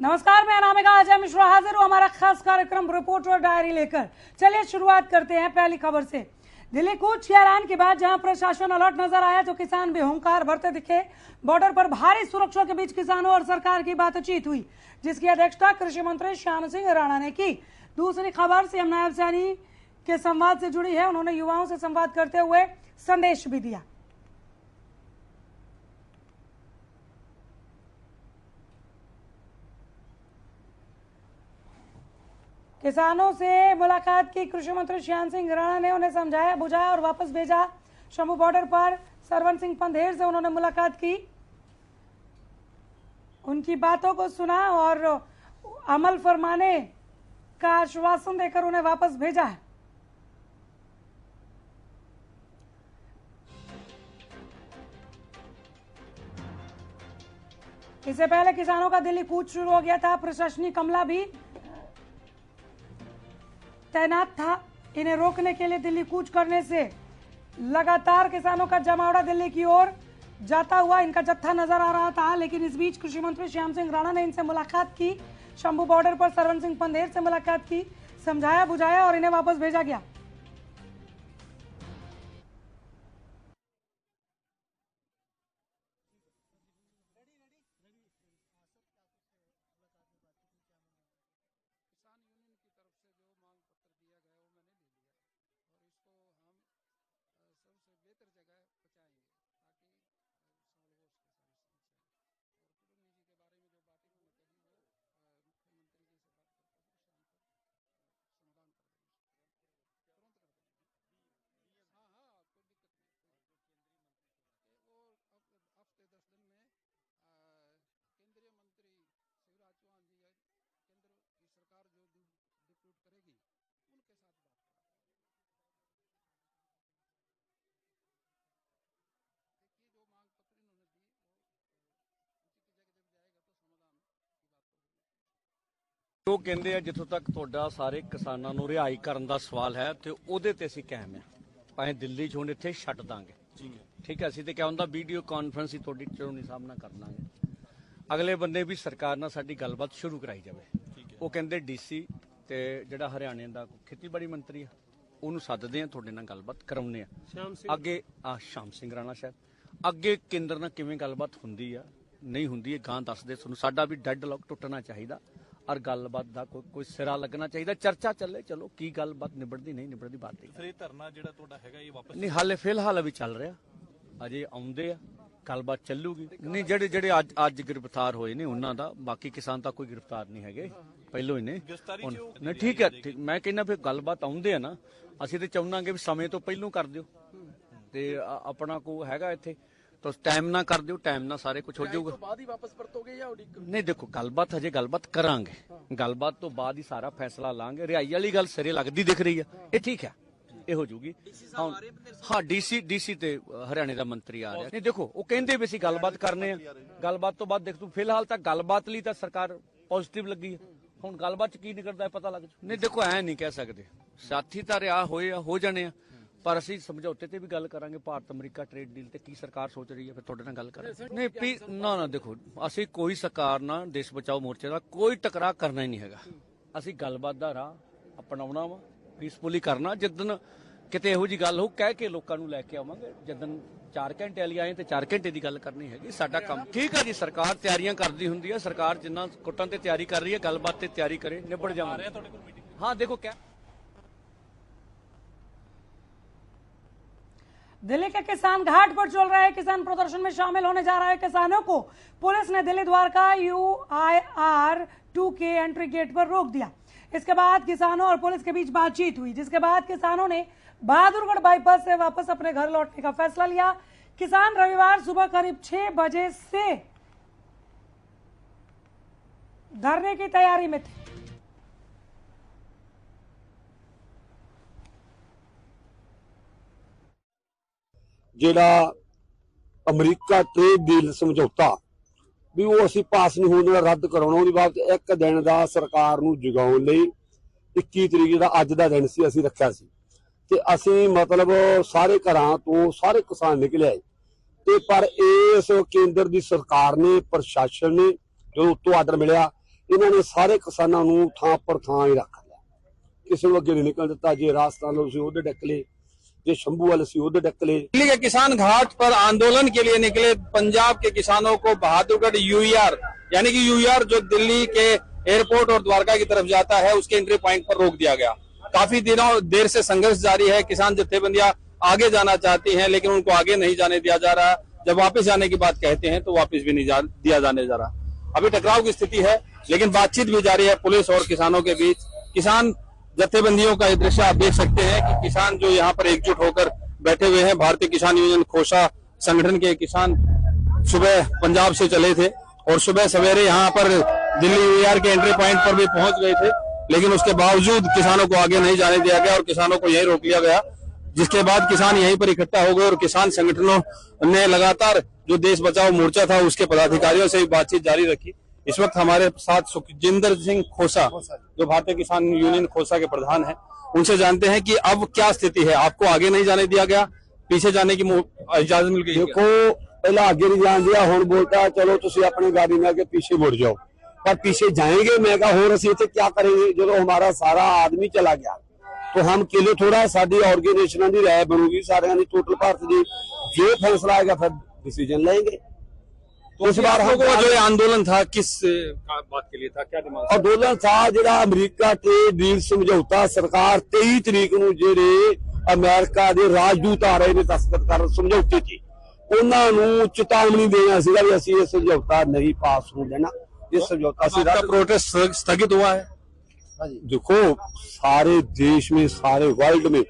नमस्कार, मैं अनामिका अजय मिश्रा हाजिर हूँ हमारा खास कार्यक्रम रिपोर्टर डायरी लेकर। चलिए शुरुआत करते हैं पहली खबर से। दिल्ली कूच के ऐलान के बाद जहां प्रशासन अलर्ट नजर आया तो किसान भी हुंकार भरते दिखे। बॉर्डर पर भारी सुरक्षा के बीच किसानों और सरकार की बातचीत हुई, जिसकी अध्यक्षता कृषि मंत्री श्याम सिंह राणा ने की। दूसरी खबर सीएम नायब सैनी के संवाद से जुड़ी है। उन्होंने युवाओं से संवाद करते हुए संदेश भी दिया। किसानों से मुलाकात की कृषि मंत्री श्याम सिंह राणा ने, उन्हें समझाया बुझाया और वापस भेजा। शंभू बॉर्डर पर सरवन सिंह पंधेर से उन्होंने मुलाकात की, उनकी बातों को सुना और अमल फरमाने का आश्वासन देकर उन्हें वापस भेजा है। इससे पहले किसानों का दिल्ली कूच शुरू हो गया था। प्रशासनिक अमला भी तैनात था। इन्हें रोकने के लिए दिल्ली कूच करने से लगातार किसानों का जमावड़ा दिल्ली की ओर जाता हुआ इनका जत्था नजर आ रहा था। लेकिन इस बीच कृषि मंत्री श्याम सिंह राणा ने इनसे मुलाकात की। शंभू बॉर्डर पर सरवन सिंह पंधेर से मुलाकात की, समझाया बुझाया और इन्हें वापस भेजा गया। ਉਹ ਕਹਿੰਦੇ ਆ ਜਿੱਥੋਂ ਤੱਕ ਤੁਹਾਡਾ ਸਾਰੇ ਕਿਸਾਨਾਂ ਨੂੰ ਰਿਹਾਈ ਕਰਨ ਦਾ ਸਵਾਲ ਹੈ ਤੇ ਉਹਦੇ ਤੇ ਅਸੀਂ ਕਾਇਮ ਆ। ਭਾਵੇਂ ਦਿੱਲੀ ਚ ਹੁਣ ਇੱਥੇ ਛੱਡ ਦਾਂਗੇ, ਠੀਕ ਹੈ। ਅਸੀਂ ਤੇ ਕਿਹਾ ਹੁੰਦਾ ਵੀਡੀਓ ਕਾਨਫਰੰਸ ਹੀ ਤੁਹਾਡੀ ਚੋਣੀ ਸਾਹਮਣਾ ਕਰ ਲਾਂਗੇ। ਅਗਲੇ ਬੰਦੇ ਵੀ ਸਰਕਾਰ ਨਾਲ ਸਾਡੀ ਗੱਲਬਾਤ ਸ਼ੁਰੂ ਕਰਾਈ ਜਾਵੇ। ਉਹ ਕਹਿੰਦੇ ਡੀਸੀ ਤੇ ਜਿਹੜਾ ਹਰਿਆਣੇ ਦਾ ਖੇਤੀਬਾੜੀ ਮੰਤਰੀ ਆ ਉਹਨੂੰ ਸੱਦਦੇ ਆ, ਤੁਹਾਡੇ ਨਾਲ ਗੱਲਬਾਤ ਕਰਾਉਂਦੇ ਆ। ਅੱਗੇ ਸ਼ਾਮ ਸਿੰਘ ਰਾਣਾ ਸਾਹਿਬ ਅੱਗੇ ਕੇਂਦਰ ਨਾਲ ਕਿਵੇਂ ਗੱਲਬਾਤ ਹੁੰਦੀ ਆ ਨਹੀਂ ਹੁੰਦੀ ਇਹ ਗਾਂ ਦੱਸਦੇ ਤੁਹਾਨੂੰ। ਸਾਡਾ ਵੀ ਡੈਡ ਲੌਕ ਟੁੱਟਣਾ ਚਾਹੀਦਾ और गलबात का कोई सिरा लगना चाहिए। चर्चा चले, चलो की गलबात निबड़ती नहीं निबड़ती बात नहीं। हाले फिलहाल अभी चल रहा, अजे आउंदे आ, गलबात चलूगी नहीं। जेडे जेडे अज गिरफ्तार होए ने उन्हां दा, बाकी किसान तां कोई गिरफ्तार नहीं है, पहलों ही ने नहीं। ठीक है, ठीक। मैं कहना फिर गलबात आउंदे आ ना, असीं ते चाहुंदांगे भी समय तो पहलों कर दिओ ते अपना को हैगा इत्थे तो टाइम ना कर दिओ, टाइम ना सारे कुछ हो जाऊगा। बाद ही वापस परतोगे या नहीं? देखो गलबात हजे गलबात करांगे, गलबात तो बाद ही सारा फैसला लांगे। रिहाई वाली गल सिरे लगदी दिख रही है, ये ठीक है, ये हो जूगी। हाँ डीसी ते हरियाणे का मंत्री आ रहा। नहीं देखो वो कहंदे भी सी गलबात करने आ, गलबात तो बाद देख तू फिलहाल तक गलबात लई तां सरकार पॉजिटिव लगी है। हुण गलबात की निकलदा है पता लग नहीं। देखो ऐ नहीं कह सकते, साथी तां रिहा होए हो जाने आ, पर ਅਸੀਂ ਸਮਝੌਤੇ ਤੇ ਵੀ ਗੱਲ ਕਰਾਂਗੇ। ਭਾਰਤ ਅਮਰੀਕਾ ਟ੍ਰੇਡ ਡੀਲ ਤੇ ਕੀ ਸਰਕਾਰ ਸੋਚ ਰਹੀ ਹੈ ਫਿਰ ਤੁਹਾਡੇ ਨਾਲ ਗੱਲ ਕਰਾਂਗੇ। ਨਹੀਂ ਨਾ ਦੇਖੋ ਅਸੀਂ ਕੋਈ ਸਰਕਾਰ ਨਾਲ ਦੇਸ਼ ਬਚਾਓ ਮੋਰਚੇ ਦਾ ਕੋਈ ਟਕਰਾਅ ਕਰਨਾ ਹੀ ਨਹੀਂ ਹੈਗਾ। ਅਸੀਂ ਗੱਲਬਾਤ ਦਾ ਰਾਹ ਅਪਣਾਉਣਾ ਵਾ, ਪੀਸਫੁਲੀ ਕਰਨਾ। ਜਿੱਦਣ ਕਿਤੇ ਇਹੋ ਜੀ ਗੱਲ ਹੋ ਕਹਿ ਕੇ ਲੋਕਾਂ ਨੂੰ ਲੈ ਕੇ ਆਵਾਂਗੇ। ਜਿੱਦਣ 4 ਘੰਟੇ ਵਾਲੀ ਆਏ ਤੇ 4 ਘੰਟੇ ਦੀ ਗੱਲ ਕਰਨੀ ਹੈਗੀ ਸਾਡਾ ਕੰਮ। ਠੀਕ ਹੈ ਜੀ, ਸਰਕਾਰ ਤਿਆਰੀਆਂ ਕਰਦੀ ਹੁੰਦੀ ਹੈ। ਸਰਕਾਰ ਜਿੰਨਾ ਕੁੱਟਣ ਤੇ ਤਿਆਰੀ ਕਰ ਰਹੀ ਹੈ, ਗੱਲਬਾਤ ਤੇ ਤਿਆਰੀ ਕਰੇ, ਨਿਬੜ ਜਾਵਾਂਗੇ। ਹਾਂ ਦੇਖੋ क्या दिल्ली के किसान घाट पर चल रहे किसान प्रदर्शन में शामिल होने जा रहे किसानों को पुलिस ने दिल्ली द्वारका UIR2 के एंट्री गेट पर रोक दिया। इसके बाद किसानों और पुलिस के बीच बातचीत हुई, जिसके बाद किसानों ने बहादुरगढ़ बाईपास से वापस अपने घर लौटने का फैसला लिया। किसान रविवार सुबह करीब 6 बजे से धरने की तैयारी में थे। ਜਿਹੜਾ ਅਮਰੀਕਾ ਟ੍ਰੇਡ ਡੀਲ ਸਮਝੌਤਾ ਵੀ ਉਹ ਅਸੀਂ ਪਾਸ ਨਹੀਂ ਹੋਣ ਦਾ ਰੱਦ ਕਰਾਉਣਾ, ਉਹਦੀ ਬਾਬਤ ਇੱਕ ਦਿਨ ਦਾ ਸਰਕਾਰ ਨੂੰ ਜਗਾਉਣ ਲਈ 21 ਤਰੀਕ ਜਿਹੜਾ ਅੱਜ ਦਾ ਦਿਨ ਸੀ ਅਸੀਂ ਰੱਖਿਆ ਸੀ। ਤੇ ਅਸੀਂ ਮਤਲਬ ਸਾਰੇ ਘਰਾਂ ਤੋਂ ਸਾਰੇ ਕਿਸਾਨ ਨਿਕਲੇ ਆਏ ਤੇ ਪਰ ਇਸ ਕੇਂਦਰ ਦੀ ਸਰਕਾਰ ਨੇ, ਪ੍ਰਸ਼ਾਸਨ ਨੇ ਜੋ ਉੱਤੋਂ ਆਰਡਰ ਮਿਲਿਆ ਇਹਨਾਂ ਨੇ ਸਾਰੇ ਕਿਸਾਨਾਂ ਨੂੰ ਥਾਂ ਪਰ ਥਾਂ ਹੀ ਰੱਖ ਲਿਆ, ਕਿਸੇ ਨੂੰ ਅੱਗੇ ਨਹੀਂ ਨਿਕਲ ਦਿੱਤਾ। ਜੇ ਰਾਜਸਥਾਨ लोग ਉਹਦੇ ਡੱਕ ਲਏ, जे शंभू वाले सी उधर डक ले। दिल्ली के किसान घाट पर आंदोलन के लिए निकले पंजाब के किसानों को बहादुरगढ़ यूईआर यानी कि यूईआर जो दिल्ली के एयरपोर्ट और द्वारका की तरफ जाता है उसके एंट्री पॉइंट पर रोक दिया गया। काफी देर से संघर्ष जारी है। किसान जत्थेबंदियां आगे जाना चाहती हैं लेकिन उनको आगे नहीं जाने दिया जा रहा। जब वापस जाने की बात कहते हैं तो वापस भी नहीं दिया जाने जा रहा। अभी टकराव की स्थिति है लेकिन बातचीत भी जारी है पुलिस और किसानों के बीच। किसान जत्थेबंदियों का ये दृश्य आप देख सकते हैं कि किसान जो यहाँ पर एकजुट होकर बैठे हुए हैं। भारतीय किसान यूनियन खोसा संगठन के किसान सुबह पंजाब से चले थे और सुबह सवेरे यहाँ पर दिल्ली यूईआर के एंट्री पॉइंट पर भी पहुंच गए थे, लेकिन उसके बावजूद किसानों को आगे नहीं जाने दिया गया और किसानों को यहीं रोक लिया गया। जिसके बाद किसान यहीं पर इकट्ठा हो गए और किसान संगठनों ने लगातार जो देश बचाओ मोर्चा था उसके पदाधिकारियों से भी बातचीत जारी रखी। इस वक्त हमारे साथ सुखजिंदर सिंह खोसा जो भारतीय किसान यूनियन खोसा के प्रधान हैं, उनसे जानते हैं कि अब क्या स्थिति है। आपको आगे नहीं जाने दिया गया, पीछे जाने की इजाजत मिल गई? देखो पहले आगे नहीं जान दिया, हुण बोलता चलो तुम अपनी गाड़ी में आके पीछे मुड़ जाओ, पर पीछे जाएंगे। मैं कहा होर असीं इत्थे क्या करेंगे जो हमारा सारा आदमी चला गया तो हम किले थोड़ा साडी ऑर्गेनाइजेशन की राय बनूगी सारियां दी टोटल भारत की, जो फैसला आएगा फिर डिसीजन लेंगे। तो इस बार हमको जो आंदोलन था किस बात के लिए था, क्या दिमाग? आंदोलन था जिहड़ा अमरीका ट्रेड डील समझौता सरकार 23 तरीक नूं जिहड़े अमेरिका दे राजदूत आ रहे ने दस्तखत कर समझौते च उन्हां नूं चेतावनी देना सीगा भी असीं इह समझौता नहीं पास होण देना। ये समझौता असीं रद्द। प्रोटेस्ट स्थगित हुआ है। देखो सारे देश में सारे वर्ल्ड में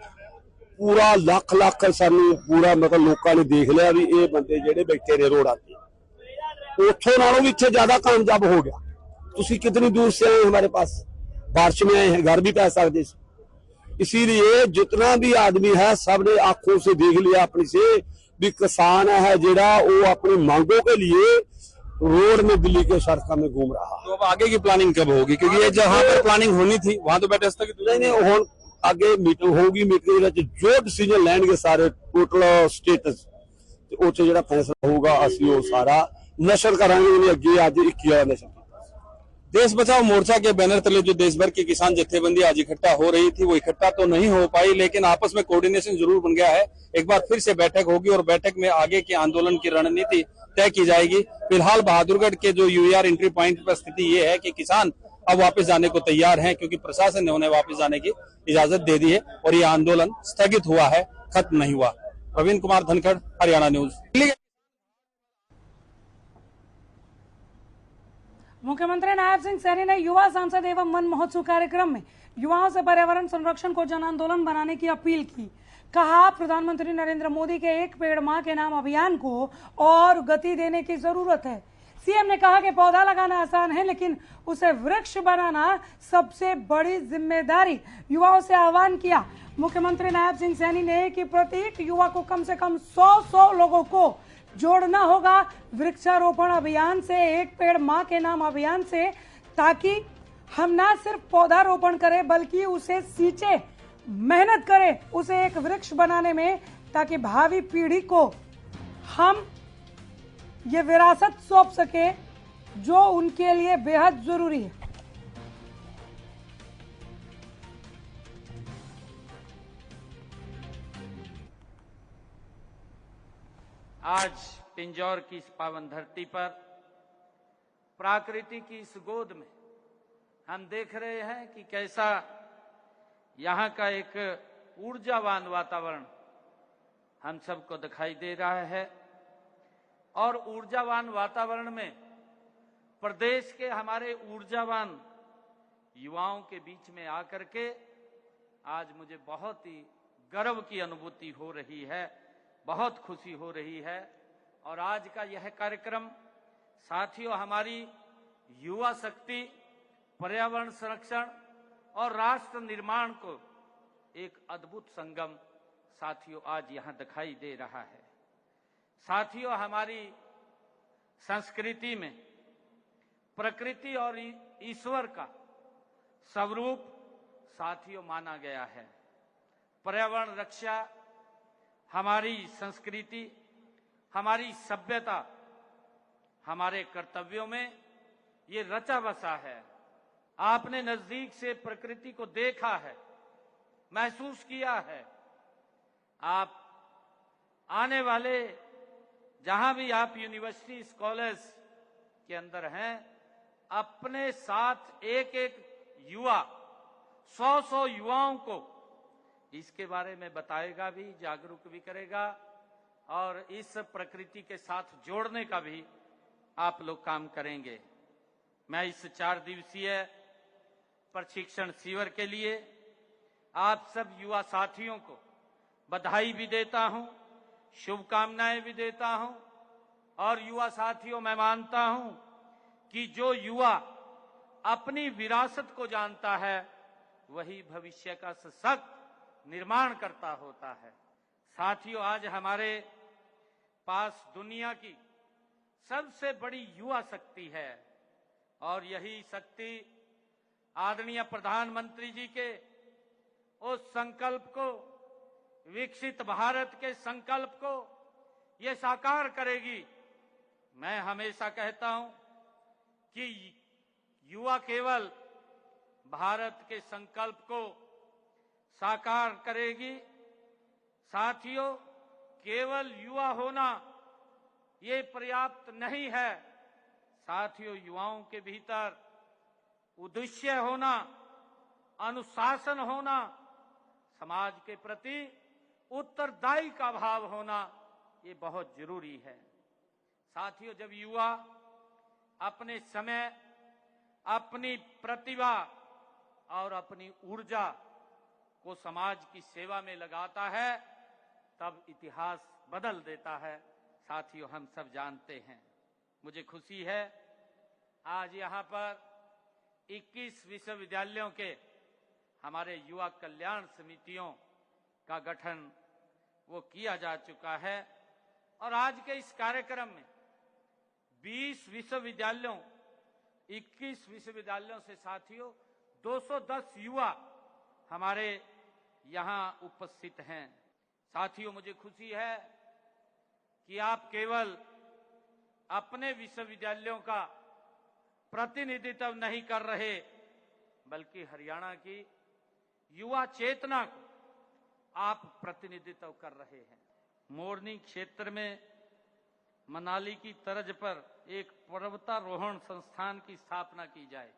पूरा लाख लाख सानू पूरा मतलब लोगों ने देख लिया भी ये बंदे जेडे बैठे ने रोड़ा ते उथों नालों भी इत्थे ज्यादा कामयाब हो गया। तुसी कितनी दूर से आए हमारे पास, बारिश में आए हैं, घर भी पै सकते। इसीलिए जितना भी आदमी है सब ने आंखों से देख लिया अपनी से भी किसान है जेड़ा वो अपनी मांगों के लिए रोड में दिल्ली के सड़कों में घूम रहा। तो अब आगे की प्लानिंग कब होगी? क्योंकि ये जहां पर प्लानिंग होनी थी वहां तो बैठे स्थगित नहीं हुण आगे मीटिंग होगी, मीटिंग जो डिसीजन लैणगे सारे टोटल स्टेटस वो जो फैसला होगा असीं वो सारा नशर करांगे। अगे अज 21 वाला नशर देश बचाओ मोर्चा के बैनर तले जो देश भर की किसान जत्थेबंदी आज इकट्ठा हो रही थी वो इकट्ठा तो नहीं हो पाई, लेकिन आपस में कोऑर्डिनेशन जरूर बन गया है। एक बार फिर से बैठक होगी और बैठक में आगे के आंदोलन की रणनीति तय की जाएगी। फिलहाल बहादुरगढ़ के जो यूईआर एंट्री पॉइंट पर स्थिति ये है कि किसान अब वापस जाने को तैयार हैं क्योंकि प्रशासन ने उन्हें वापस जाने की इजाजत दे दी है और ये आंदोलन स्थगित हुआ है, खत्म नहीं हुआ। प्रवीण कुमार धनखड़, हरियाणा न्यूज। मुख्यमंत्री नायब सिंह सैनी ने युवा सांसद एवं वन महोत्सव कार्यक्रम में युवाओं से पर्यावरण संरक्षण को जन आंदोलन बनाने की अपील की। कहा प्रधानमंत्री नरेंद्र मोदी के एक पेड़ मां के नाम अभियान को और गति देने की जरूरत है। सीएम ने कहा कि पौधा लगाना आसान है लेकिन उसे वृक्ष बनाना सबसे बड़ी जिम्मेदारी। युवाओं से आह्वान किया मुख्यमंत्री नायब सिंह सैनी ने कि प्रत्येक युवा को कम से कम 100 लोगों को जोड़ना होगा वृक्षारोपण अभियान से, एक पेड़ मां के नाम अभियान से, ताकि हम ना सिर्फ पौधारोपण करें बल्कि उसे सींचे, मेहनत करें उसे एक वृक्ष बनाने में, ताकि भावी पीढ़ी को हम ये विरासत सौंप सके जो उनके लिए बेहद जरूरी है। आज पिंजौर की इस पावन धरती पर प्रकृति की इस गोद में हम देख रहे हैं कि कैसा यहाँ का एक ऊर्जावान वातावरण हम सबको दिखाई दे रहा है। और ऊर्जावान वातावरण में प्रदेश के हमारे ऊर्जावान युवाओं के बीच में आकर के आज मुझे बहुत ही गर्व की अनुभूति हो रही है, बहुत खुशी हो रही है। और आज का यह कार्यक्रम साथियों हमारी युवा शक्ति, पर्यावरण संरक्षण और राष्ट्र निर्माण को एक अद्भुत संगम साथियों आज यहां दिखाई दे रहा है। साथियों हमारी संस्कृति में प्रकृति और ईश्वर का स्वरूप साथियों माना गया है। पर्यावरण रक्षा हमारी संस्कृति, हमारी सभ्यता, हमारे कर्तव्यों में ये रचा बसा है। आपने नजदीक से प्रकृति को देखा है, महसूस किया है। आप आने वाले जहां भी आप यूनिवर्सिटी कॉलेज के अंदर हैं, अपने साथ एक एक युवा, 100 युवाओं को इसके बारे में बताएगा भी, जागरूक भी करेगा और इस प्रकृति के साथ जोड़ने का भी आप लोग काम करेंगे। मैं इस 4 दिवसीय प्रशिक्षण शिविर के लिए आप सब युवा साथियों को बधाई भी देता हूं, शुभकामनाएं भी देता हूं। और युवा साथियों, मैं मानता हूं कि जो युवा अपनी विरासत को जानता है वही भविष्य का सशक्त निर्माण करता होता है। साथियों, आज हमारे पास दुनिया की सबसे बड़ी युवा शक्ति है और यही शक्ति आदरणीय प्रधानमंत्री जी के उस संकल्प को, विकसित भारत के संकल्प को ये साकार करेगी। मैं हमेशा कहता हूं कि युवा केवल भारत के संकल्प को साकार करेगी। साथियों, केवल युवा होना ये पर्याप्त नहीं है। साथियों, युवाओं के भीतर उद्देश्य होना, अनुशासन होना, समाज के प्रति उत्तरदायी का भाव होना, ये बहुत जरूरी है। साथियों, जब युवा अपने समय, अपनी प्रतिभा और अपनी ऊर्जा को समाज की सेवा में लगाता है, तब इतिहास बदल देता है। साथियों, हम सब जानते हैं। मुझे खुशी है आज यहाँ पर 21 विश्वविद्यालयों के हमारे युवा कल्याण समितियों का गठन वो किया जा चुका है और आज के इस कार्यक्रम में 20 विश्वविद्यालयों, 21 विश्वविद्यालयों से साथियों 210 युवा हमारे यहाँ उपस्थित हैं। साथियों, मुझे खुशी है कि आप केवल अपने विश्वविद्यालयों का प्रतिनिधित्व नहीं कर रहे, बल्कि हरियाणा की युवा चेतना को आप प्रतिनिधित्व कर रहे हैं। मोरनी क्षेत्र में मनाली की तर्ज पर एक पर्वतारोहण संस्थान की स्थापना की जाए।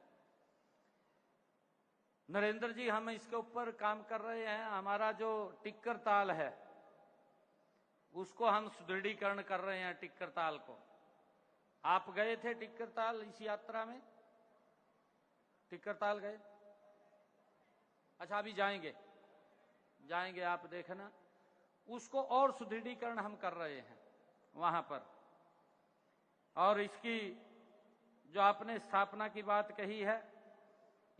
नरेंद्र जी, हम इसके ऊपर काम कर रहे हैं। हमारा जो टिक्कर ताल है उसको हम सुदृढ़ीकरण कर रहे हैं। टिक्कर ताल को आप गए थे? टिक्कर ताल इस यात्रा में टिक्कर ताल गए? अच्छा, अभी जाएंगे आप देखना। उसको और सुदृढ़ीकरण हम कर रहे हैं वहां पर। और इसकी जो आपने स्थापना की बात कही है,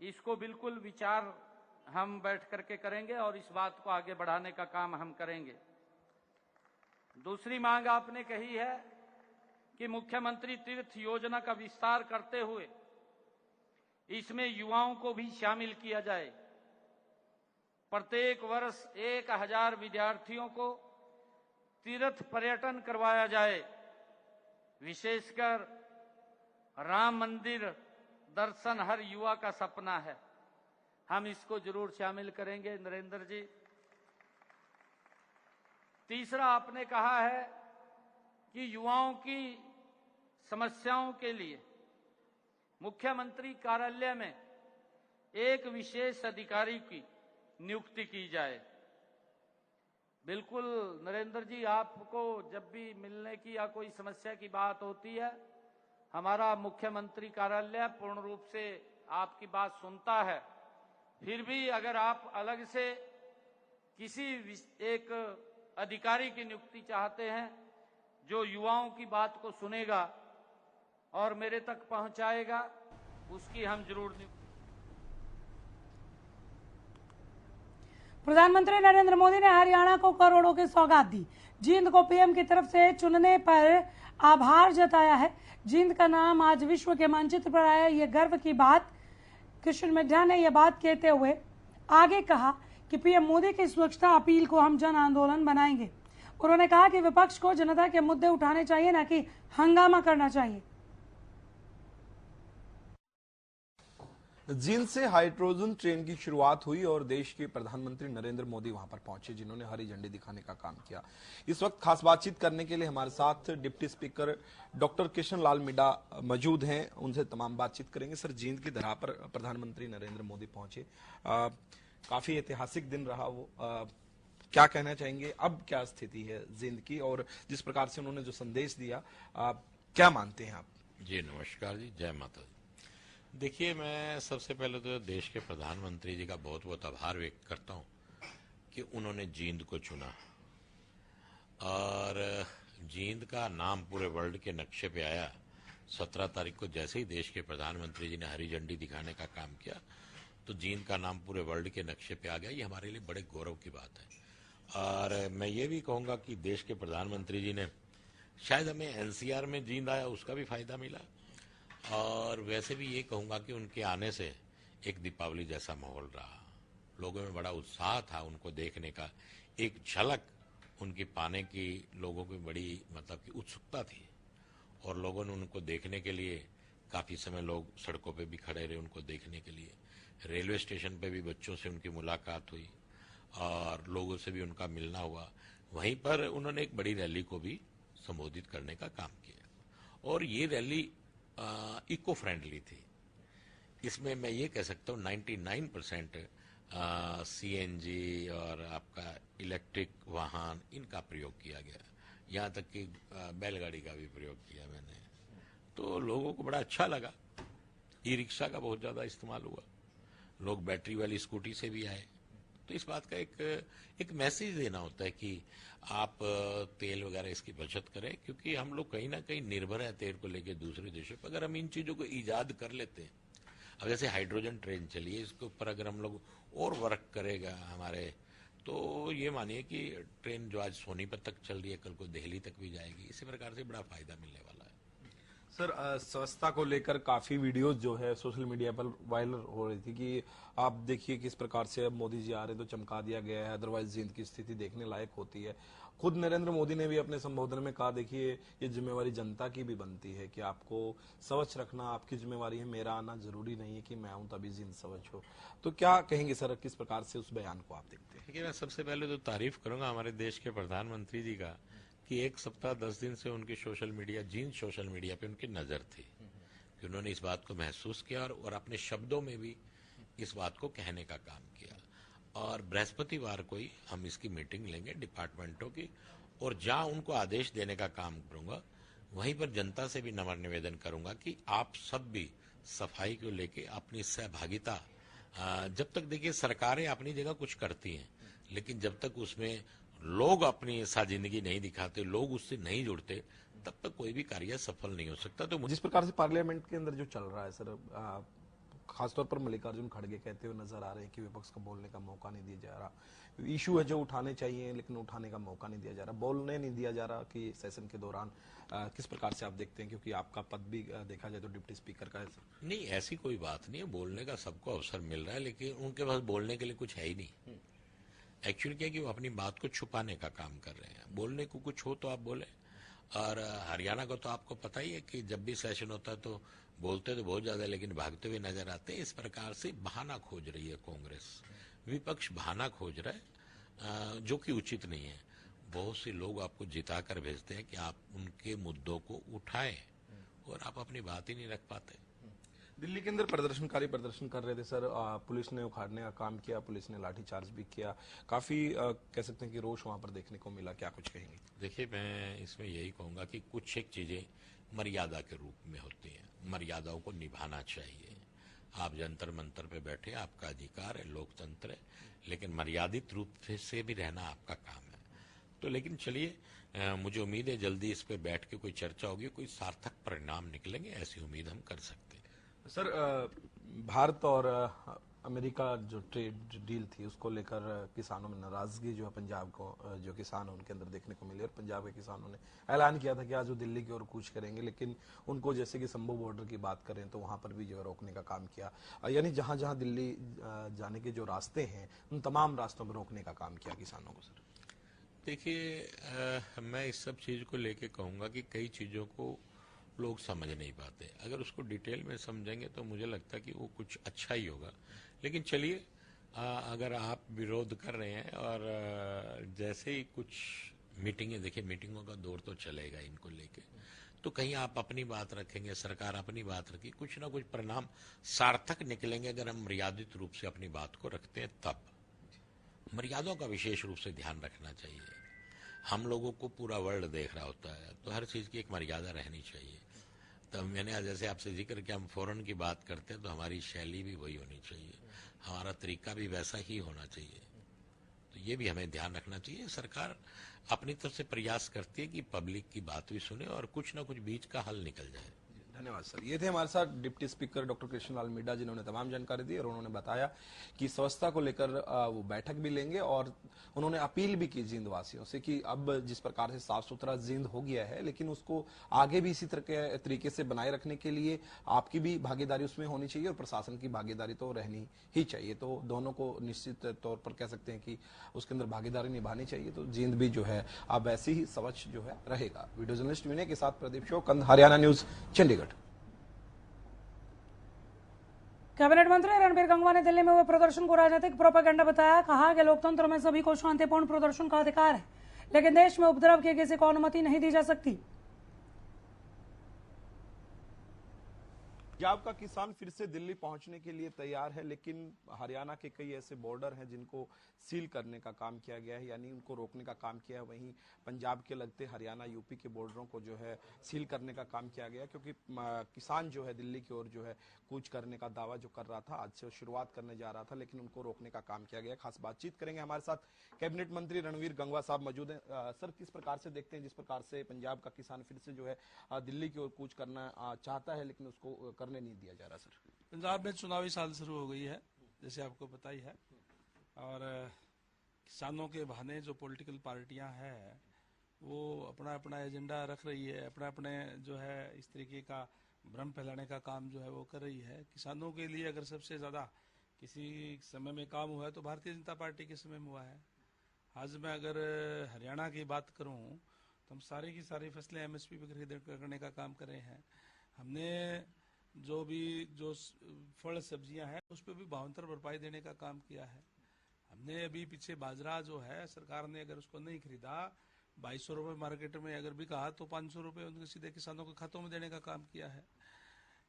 इसको बिल्कुल विचार हम बैठ करके करेंगे और इस बात को आगे बढ़ाने का काम हम करेंगे। दूसरी मांग आपने कही है कि मुख्यमंत्री तीर्थ योजना का विस्तार करते हुए इसमें युवाओं को भी शामिल किया जाए। प्रत्येक वर्ष 1000 विद्यार्थियों को तीर्थ पर्यटन करवाया जाए। विशेषकर राम मंदिर दर्शन हर युवा का सपना है। हम इसको जरूर शामिल करेंगे नरेंद्र जी। तीसरा, आपने कहा है कि युवाओं की समस्याओं के लिए मुख्यमंत्री कार्यालय में एक विशेष अधिकारी की नियुक्ति की जाए। बिल्कुल नरेंद्र जी, आपको जब भी मिलने की या कोई समस्या की बात होती है, हमारा मुख्यमंत्री कार्यालय पूर्ण रूप से आपकी बात सुनता है। फिर भी अगर आप अलग से किसी एक अधिकारी की नियुक्ति चाहते हैं जो युवाओं की बात को सुनेगा और मेरे तक पहुंचाएगा, उसकी हम जरूर नियुक्ति। प्रधानमंत्री नरेंद्र मोदी ने हरियाणा को करोड़ों की सौगात दी। जींद को पीएम की तरफ से चुनने पर आभार जताया है। जींद का नाम आज विश्व के मानचित्र पर आया, ये गर्व की बात। कृष्ण मिड्ढा ने यह बात कहते हुए आगे कहा कि पीएम मोदी की स्वच्छता अपील को हम जन आंदोलन बनाएंगे। उन्होंने कहा कि विपक्ष को जनता के मुद्दे उठाने चाहिए, न कि हंगामा करना चाहिए। जींद से हाइड्रोजन ट्रेन की शुरुआत हुई और देश के प्रधानमंत्री नरेंद्र मोदी वहां पर पहुंचे, जिन्होंने हरी झंडी दिखाने का काम किया। इस वक्त खास बातचीत करने के लिए हमारे साथ deputy speaker doctor Kishan Lal Midda मौजूद हैं, उनसे तमाम बातचीत करेंगे। सर, जींद की धरा पर प्रधानमंत्री नरेंद्र मोदी पहुंचे, काफी ऐतिहासिक दिन रहा वो, क्या कहना चाहेंगे? अब क्या स्थिति है जींद की, और जिस प्रकार से उन्होंने जो संदेश दिया, क्या मानते हैं आप? जी नमस्कार जी, जय माता दी। देखिए, मैं सबसे पहले तो देश के प्रधानमंत्री जी का बहुत बहुत आभार व्यक्त करता हूं कि उन्होंने जींद को चुना, और जींद का नाम पूरे वर्ल्ड के नक्शे पे आया। 17 तारीख को जैसे ही देश के प्रधानमंत्री जी ने हरी झंडी दिखाने का काम किया, तो जींद का नाम पूरे वर्ल्ड के नक्शे पे आ गया। ये हमारे लिए बड़े गौरव की बात है। और मैं ये भी कहूँगा कि देश के प्रधानमंत्री जी ने, शायद हमें एनसीआर में जींद आया उसका भी फायदा मिला, और वैसे भी ये कहूँगा कि उनके आने से एक दीपावली जैसा माहौल रहा। लोगों में बड़ा उत्साह था उनको देखने का, एक झलक उनकी पाने की लोगों की बड़ी मतलब कि उत्सुकता थी, और लोगों ने उनको देखने के लिए काफ़ी समय लोग सड़कों पे भी खड़े रहे उनको देखने के लिए। रेलवे स्टेशन पे भी बच्चों से उनकी मुलाकात हुई और लोगों से भी उनका मिलना हुआ। वहीं पर उन्होंने एक बड़ी रैली को भी संबोधित करने का काम किया, और ये रैली इको फ्रेंडली थी। इसमें मैं ये कह सकता हूँ 99% सीएनजी और आपका इलेक्ट्रिक वाहन इनका प्रयोग किया गया, यहाँ तक कि बैलगाड़ी का भी प्रयोग किया मैंने, तो लोगों को बड़ा अच्छा लगा। ई रिक्शा का बहुत ज़्यादा इस्तेमाल हुआ, लोग बैटरी वाली स्कूटी से भी आए। तो इस बात का एक मैसेज देना होता है कि आप तेल वगैरह इसकी बचत करें, क्योंकि हम लोग कहीं ना कहीं निर्भर है तेल को लेके दूसरे देशों पर। अगर हम इन चीज़ों को ईजाद कर लेते हैं, अब जैसे हाइड्रोजन ट्रेन चली है, इसके ऊपर अगर हम लोग और वर्क करेगा हमारे, तो ये मानिए कि ट्रेन जो आज सोनीपत तक चल रही है, कल को दिल्ली तक भी जाएगी। इसी प्रकार से बड़ा फायदा मिलने वाला है। सर, स्वच्छता को लेकर काफी वीडियोस जो है सोशल मीडिया पर वायरल हो रही थी कि आप देखिए किस प्रकार से अब मोदी जी आ रहे हैं तो चमका दिया गया है, अदरवाइज जींद की स्थिति देखने लायक होती है। खुद नरेंद्र मोदी ने भी अपने संबोधन में कहा, देखिए ये जिम्मेवारी जनता की भी बनती है कि आपको स्वच्छ रखना आपकी जिम्मेवारी है, मेरा आना जरूरी नहीं है कि मैं आऊं तभी जींद स्वच्छ हो। तो क्या कहेंगे सर, किस प्रकार से उस बयान को आप देखते हैं? देखिए, मैं सबसे पहले तो तारीफ करूंगा हमारे देश के प्रधानमंत्री जी का कि 1 सप्ताह 10 दिन से उनकी social media, Jind social media पे उनकी नजर थी, कि उन्होंने इस बात को महसूस किया और अपने शब्दों में भी इस बात को कहने का काम किया। और बृहस्पतिवार को ही हम इसकी मीटिंग लेंगे डिपार्टमेंटों की, और जहां उनको आदेश देने का काम करूंगा, वहीं पर जनता से भी नम्र निवेदन करूंगा कि आप सब भी सफाई को लेके अपनी सहभागिता, जब तक देखिए सरकारें अपनी जगह कुछ करती हैं, लेकिन जब तक उसमें लोग अपनी जिंदगी नहीं दिखाते, लोग उससे नहीं जुड़ते, तब तक कोई भी कार्य सफल नहीं हो सकता। तो जिस प्रकार से पार्लियामेंट के अंदर जो चल रहा है सर, खासतौर पर मल्लिकार्जुन खड़गे कहते हुए नजर आ रहे हैं कि विपक्ष को बोलने का मौका नहीं दिया जा रहा। इशू है जो उठाने चाहिए, लेकिन उठाने का मौका नहीं दिया जा रहा, बोलने नहीं दिया जा रहा कि सेशन के दौरान। किस प्रकार से आप देखते हैं, क्योंकि आपका पद भी देखा जाए तो डिप्टी स्पीकर का है सर? नहीं, ऐसी कोई बात नहीं है, बोलने का सबको अवसर मिल रहा है, लेकिन उनके पास बोलने के लिए कुछ है ही नहीं। एक्चुअली क्या है कि वो अपनी बात को छुपाने का काम कर रहे हैं। बोलने को कुछ हो तो आप बोले। और हरियाणा को तो आपको पता ही है कि जब भी सेशन होता है तो बोलते तो बहुत ज्यादा, लेकिन भागते हुए नजर आते हैं। इस प्रकार से बहाना खोज रही है कांग्रेस, विपक्ष बहाना खोज रहा है, जो कि उचित नहीं है। बहुत से लोग आपको जिता कर भेजते हैं कि आप उनके मुद्दों को उठाएं, और आप अपनी बात ही नहीं रख पाते। दिल्ली के अंदर प्रदर्शनकारी प्रदर्शन कर रहे थे सर, पुलिस ने उखाड़ने का काम किया, पुलिस ने लाठीचार्ज भी किया, काफी कह सकते हैं कि रोष वहां पर देखने को मिला। क्या कुछ कहेंगे? देखिए, मैं इसमें यही कहूंगा कि कुछ एक चीजें मर्यादा के रूप में होती हैं, मर्यादाओं को निभाना चाहिए। आप जंतर मंतर पे बैठे, आपका अधिकार है, लोकतंत्र है, लेकिन मर्यादित रूप से भी रहना आपका काम है। तो लेकिन चलिए, मुझे उम्मीद है जल्दी इस पे बैठ के कोई चर्चा होगी, कोई सार्थक परिणाम निकलेंगे, ऐसी उम्मीद हम कर सकते हैं। सर, भारत और अमेरिका जो ट्रेड डील थी उसको लेकर किसानों में नाराजगी जो है पंजाब को जो किसान उनके अंदर देखने को मिली, और पंजाब के किसानों ने ऐलान किया था कि आज वो दिल्ली की ओर कूच करेंगे, लेकिन उनको जैसे कि शंभू बॉर्डर की बात करें तो वहां पर भी जो है रोकने का काम किया, यानी जहां जहां दिल्ली जाने के जो रास्ते हैं उन तमाम रास्तों पर रोकने का काम किया किसानों को। सर देखिए, मैं इस सब चीज को लेके कहूंगा कि कई चीजों को लोग समझ नहीं पाते। अगर उसको डिटेल में समझेंगे तो मुझे लगता है कि वो कुछ अच्छा ही होगा। लेकिन चलिए, अगर आप विरोध कर रहे हैं और जैसे ही कुछ मीटिंगें, देखिए मीटिंगों का दौर तो चलेगा इनको लेके, तो कहीं आप अपनी बात रखेंगे, सरकार अपनी बात रखी, कुछ ना कुछ परिणाम सार्थक निकलेंगे अगर हम मर्यादित रूप से अपनी बात को रखते हैं। तब मर्यादाओं का विशेष रूप से ध्यान रखना चाहिए। हम लोगों को पूरा वर्ल्ड देख रहा होता है, तो हर चीज़ की एक मर्यादा रहनी चाहिए। तो मैंने जैसे आपसे जिक्र किया, हम फौरन की बात करते हैं तो हमारी शैली भी वही होनी चाहिए, हमारा तरीका भी वैसा ही होना चाहिए। तो ये भी हमें ध्यान रखना चाहिए। सरकार अपनी तरफ से प्रयास करती है कि पब्लिक की बात भी सुने और कुछ ना कुछ बीच का हल निकल जाए। धन्यवाद सर। ये थे हमारे साथ deputy speaker doctor Krishnalal Middha, जिन्होंने तमाम जानकारी दी और उन्होंने बताया कि स्वच्छता को लेकर वो बैठक भी लेंगे और उन्होंने अपील भी की जींद वासियों से कि अब जिस प्रकार से साफ सुथरा जींद हो गया है, लेकिन उसको आगे भी इसी तरीके से बनाए रखने के लिए आपकी भी भागीदारी उसमें होनी चाहिए और प्रशासन की भागीदारी तो रहनी ही चाहिए। तो दोनों को निश्चित तौर पर कह सकते हैं कि उसके अंदर भागीदारी निभानी चाहिए, तो जींद भी जो है अब वैसे ही स्वच्छ जो है रहेगा। वीडियो जर्नलिस्ट विनय के साथ प्रदीप शो, कंध, हरियाणा न्यूज, चंडीगढ़। कैबिनेट मंत्री रणबीर गंगवा ने दिल्ली में हुए प्रदर्शन को राजनीतिक प्रोपेगेंडा बताया। कहा कि लोकतंत्र में सभी को शांतिपूर्ण प्रदर्शन का अधिकार है, लेकिन देश में उपद्रव की किसी को अनुमति नहीं दी जा सकती। पंजाब का किसान फिर से दिल्ली पहुंचने के लिए तैयार है, लेकिन हरियाणा के कई ऐसे बॉर्डर हैं जिनको सील करने का काम किया गया है, यानी उनको रोकने का काम किया है। वहीं पंजाब के लगते हरियाणा यूपी के बॉर्डरों को जो है सील करने का काम किया गया, क्योंकि किसान जो है दिल्ली की ओर जो है कूच करने का दावा जो कर रहा था, आज से शुरुआत करने जा रहा था, लेकिन उनको रोकने का काम किया गया। खास बातचीत करेंगे, हमारे साथ कैबिनेट मंत्री रणबीर गंगवा साहब मौजूद हैं। सर, किस प्रकार से देखते हैं जिस प्रकार से पंजाब का किसान फिर से जो है दिल्ली की ओर कूच करना चाहता है, लेकिन उसको करने नहीं दिया जा रहा? सर, पंजाब में चुनावी साल शुरू हो गई है, जैसे आपको पता ही है, और किसानों के बहाने जो पॉलिटिकल पार्टियां हैं वो अपना अपना एजेंडा रख रही है, अपने अपने जो है इस तरीके का भ्रम फैलाने का काम जो है वो कर रही है। किसानों के लिए अगर सबसे ज़्यादा किसी समय में काम हुआ है तो भारतीय जनता पार्टी के समय में हुआ है। आज मैं अगर हरियाणा की बात करूं तो हम सारी की सारी फसलें एमएसपी पर खरीद करने का काम कर रहे हैं। हमने जो फल सब्जियां हैं उस पर भी 72 भरपाई देने का काम किया है। हमने अभी पीछे बाजरा जो है सरकार ने अगर उसको नहीं खरीदा, 2200 रुपये मार्केट में अगर भी कहा तो 500 रुपये उनके सीधे किसानों के खातों में देने का काम किया है।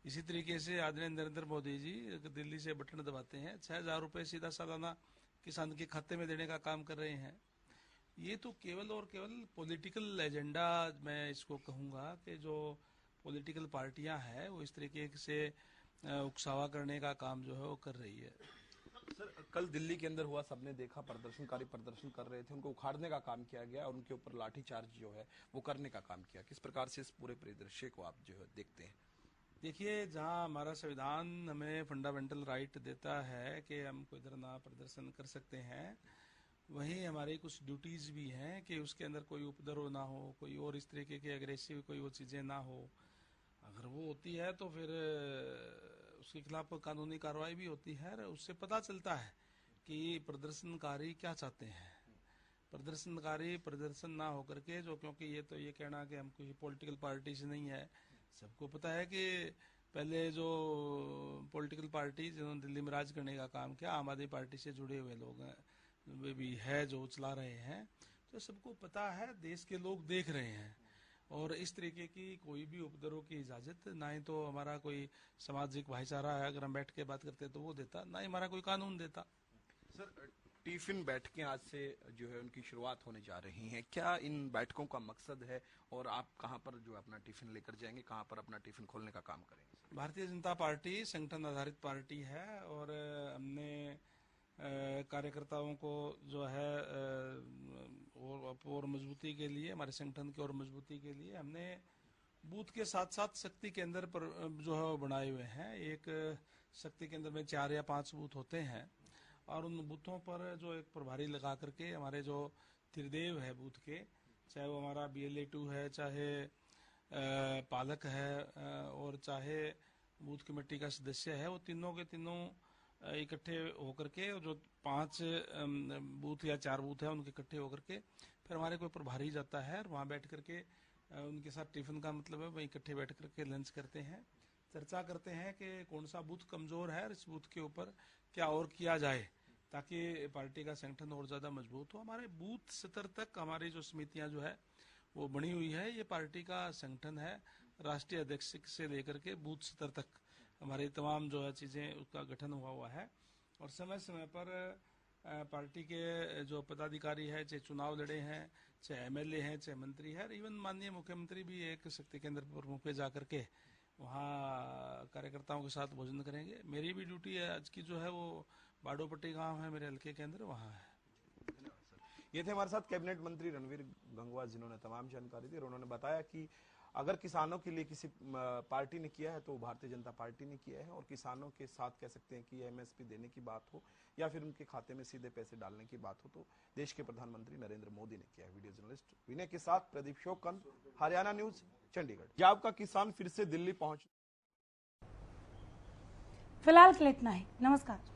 इसी तरीके से आदरणीय नरेंद्र मोदी जी दिल्ली से बटन दबाते हैं, 6000 रुपये सीधा सालाना किसान के खाते में देने का काम कर रहे हैं। ये तो केवल और केवल पॉलिटिकल एजेंडा मैं इसको कहूँगा कि जो पॉलिटिकल पार्टियां हैं वो इस तरीके से उकसावा करने का काम जो है वो कर रही है। सर, कल दिल्ली के अंदर हुआ, सबने देखा, प्रदर्शनकारी प्रदर्शन कर रहे थे, उनको उखाड़ने का काम किया गया और उनके ऊपर लाठीचार्ज जो है वो करने का काम किया। किस प्रकार से इस पूरे परिदृश्य को आप जो है देखते हैं? देखिए, जहां हमारा संविधान हमें फंडामेंटल राइट देता है कि हम कोई धरना प्रदर्शन कर सकते हैं, वहीं हमारी कुछ ड्यूटीज भी हैं कि उसके अंदर कोई उपद्रव ना हो, कोई और इस तरीके के एग्रेसिव कोई वो चीजें ना हो। अगर वो होती है तो फिर उसके खिलाफ कानूनी कार्रवाई भी होती है। उससे पता चलता है कि प्रदर्शनकारी क्या चाहते हैं। प्रदर्शनकारी प्रदर्शन ना होकर के जो, क्योंकि ये तो ये कहना कि हम कोई पॉलिटिकल पार्टी से नहीं है, सबको पता है कि पहले जो पॉलिटिकल पार्टी जिन्होंने दिल्ली में राज करने का काम किया, आम आदमी पार्टी से जुड़े हुए लोग हैं, वे भी है जो चला रहे हैं, तो सबको पता है, देश के लोग देख रहे हैं। और इस तरीके की कोई भी उपद्रव की इजाजत ना ही तो हमारा कोई सामाजिक भाईचारा है, अगर हम बैठ के बात करते तो वो देता, ना ही हमारा कोई कानून देता। सर, टिफिन बैठकें आज से जो है उनकी शुरुआत होने जा रही हैं, क्या इन बैठकों का मकसद है और आप कहां पर जो अपना टिफिन लेकर जाएंगे, कहां पर अपना टिफिन खोलने का काम करेंगे? भारतीय जनता पार्टी संगठन आधारित पार्टी है और हमने कार्यकर्ताओं को जो है और मजबूती के लिए, हमारे संगठन की और मजबूती के लिए हमने बूथ के साथ साथ शक्ति केंद्र पर जो है बनाए हुए हैं। एक शक्ति केंद्र में 4 या 5 बूथ होते हैं और उन बूथों पर जो एक प्रभारी लगा करके हमारे जो त्रिदेव है बूथ के, चाहे वो हमारा BLA2 है, चाहे पालक है और चाहे बूथ कमेटी का सदस्य है, वो तीनों के तीनों इकट्ठे होकर के, जो 5 बूथ या 4 बूथ है उनके इकट्ठे होकर के फिर हमारे कोई प्रभारी जाता है और वहाँ बैठ करके उनके साथ टिफिन का मतलब है वहीं इकट्ठे बैठ करके लंच करते हैं, चर्चा करते हैं कि कौन सा बूथ कमजोर है और इस बूथ के ऊपर क्या और किया जाए ताकि पार्टी का संगठन और ज्यादा मजबूत हो। हमारे बूथ स्तर तक हमारी जो समितियां जो है वो बनी हुई है, ये पार्टी का संगठन है। राष्ट्रीय अध्यक्ष से लेकर के बूथ स्तर तक हमारी तमाम जो है चीजें उसका गठन हुआ है और समय समय पर पार्टी के जो पदाधिकारी है, चाहे चुनाव लड़े हैं, चाहे एमएलए हैं, चाहे मंत्री है, इवन माननीय मुख्यमंत्री भी एक शक्ति केंद्र प्रमुख पे जाकर के वहाँ कार्यकर्ताओं के साथ भोजन करेंगे। मेरी भी ड्यूटी है आज की जो है वो बाडोपट्टी गांव है मेरे हल्के के अंदर, वहाँ है। ये थे हमारे साथ कैबिनेट मंत्री रणवीर गंगवा, जिन्होंने तमाम जानकारी दी और उन्होंने बताया कि अगर किसानों के लिए किसी पार्टी ने किया है तो भारतीय जनता पार्टी ने किया है और किसानों के साथ कह सकते हैं कि एमएसपी देने की बात हो या फिर उनके खाते में सीधे पैसे डालने की बात हो तो देश के प्रधानमंत्री नरेंद्र मोदी ने किया है। वीडियो जर्नलिस्ट विनय के साथ प्रदीप शोकन, हरियाणा न्यूज, चंडीगढ़। पंजाब का किसान फिर से दिल्ली पहुंच। फिलहाल के लिए इतना ही, नमस्कार।